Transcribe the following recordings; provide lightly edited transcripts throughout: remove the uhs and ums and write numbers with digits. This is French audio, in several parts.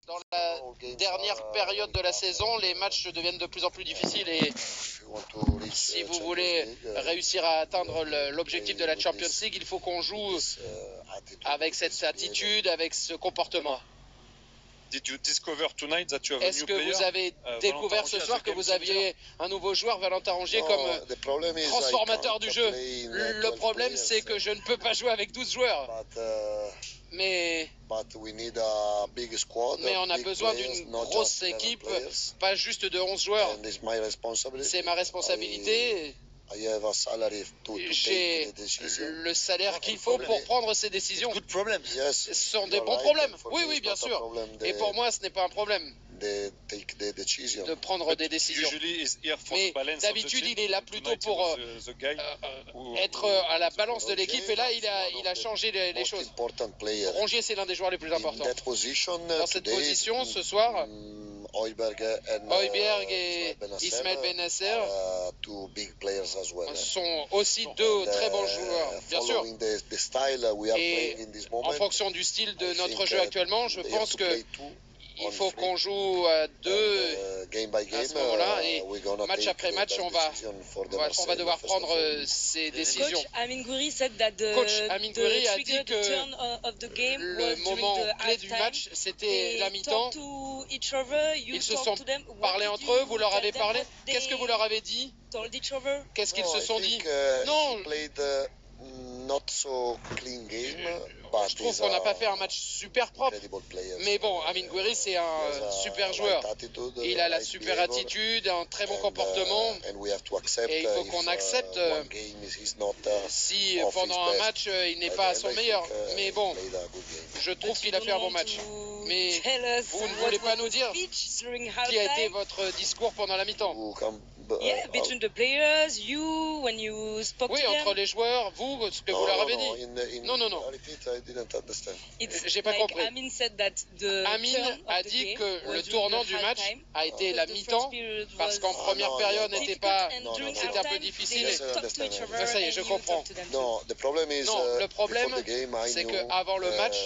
Dans la dernière période de la saison, les matchs deviennent de plus en plus difficiles et si vous voulez réussir à atteindre l'objectif de la Champions League, il faut qu'on joue avec cette attitude, avec ce comportement. Est-ce que vous avez découvert ce soir que vous aviez un nouveau joueur, Valentin Rongier, comme transformateur du jeu? Le problème, c'est que je ne peux pas jouer avec 12 joueurs. Mais on a besoin d'une grosse équipe, pas juste de 11 joueurs. C'est ma responsabilité. J'ai le salaire qu'il faut pour prendre ces décisions. Ce sont des bons problèmes. Oui, oui, bien sûr. Et pour moi, ce n'est pas un problème de prendre des décisions. Mais d'habitude, il est là plutôt pour être à la balance de l'équipe. Et là, il a changé les choses. Rongier, c'est l'un des joueurs les plus importants. Dans cette position, ce soir, Højbjerg et Ismaël Bennacer sont aussi deux très bons joueurs, bien sûr. Et en fonction du style de notre jeu actuellement, je pense qu'il faut qu'on joue à deux à ce moment-là, et match après match, on va devoir prendre ces décisions. Coach Amin Gouiri a dit que le moment clé du match, c'était la mi-temps. Ils se sont parlé entre eux, vous leur avez parlé. Qu'est-ce que vous leur avez dit? Qu'est-ce qu'ils se sont dit? Non, je trouve qu'on n'a pas fait un match super propre. Mais bon, Amin Gouiri, c'est un super joueur. Il a la super attitude, un très bon comportement. Et il faut qu'on accepte si pendant un match, il n'est pas à son meilleur. Mais bon, je trouve qu'il a fait un bon match. Mais vous ne voulez pas nous dire qui a été votre discours pendant la mi-temps? Oui, entre les joueurs, vous, ce que vous leur avez dit. Non. J'ai pas compris. Amin a dit que le tournant du match a été la mi-temps, parce qu'en première période c'était un peu difficile. Ça y est, je comprends. Non, le problème, c'est qu'avant le match,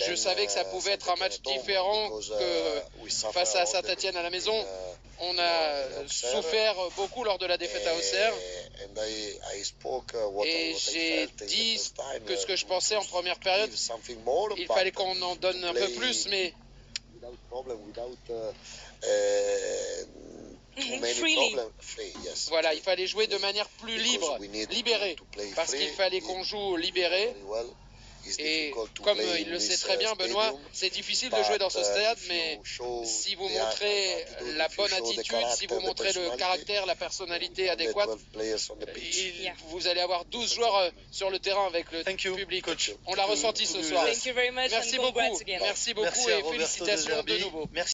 je savais que ça pouvait être un match différent que face à Saint-Etienne à la maison. On a souffert beaucoup lors de la défaite à Auxerre. Et j'ai dit que ce que je pensais en première période, il fallait qu'on en donne un peu plus, mais voilà, il fallait jouer de manière plus libre, libérée, parce qu'il fallait qu'on joue libéré. Et comme il le sait très bien, Benoît, c'est difficile de jouer dans ce stade, mais si vous montrez la bonne attitude, si vous montrez le caractère, la personnalité adéquate, vous allez avoir 12 joueurs sur le terrain avec le public. On l'a ressenti ce soir. Merci beaucoup et félicitations de nouveau.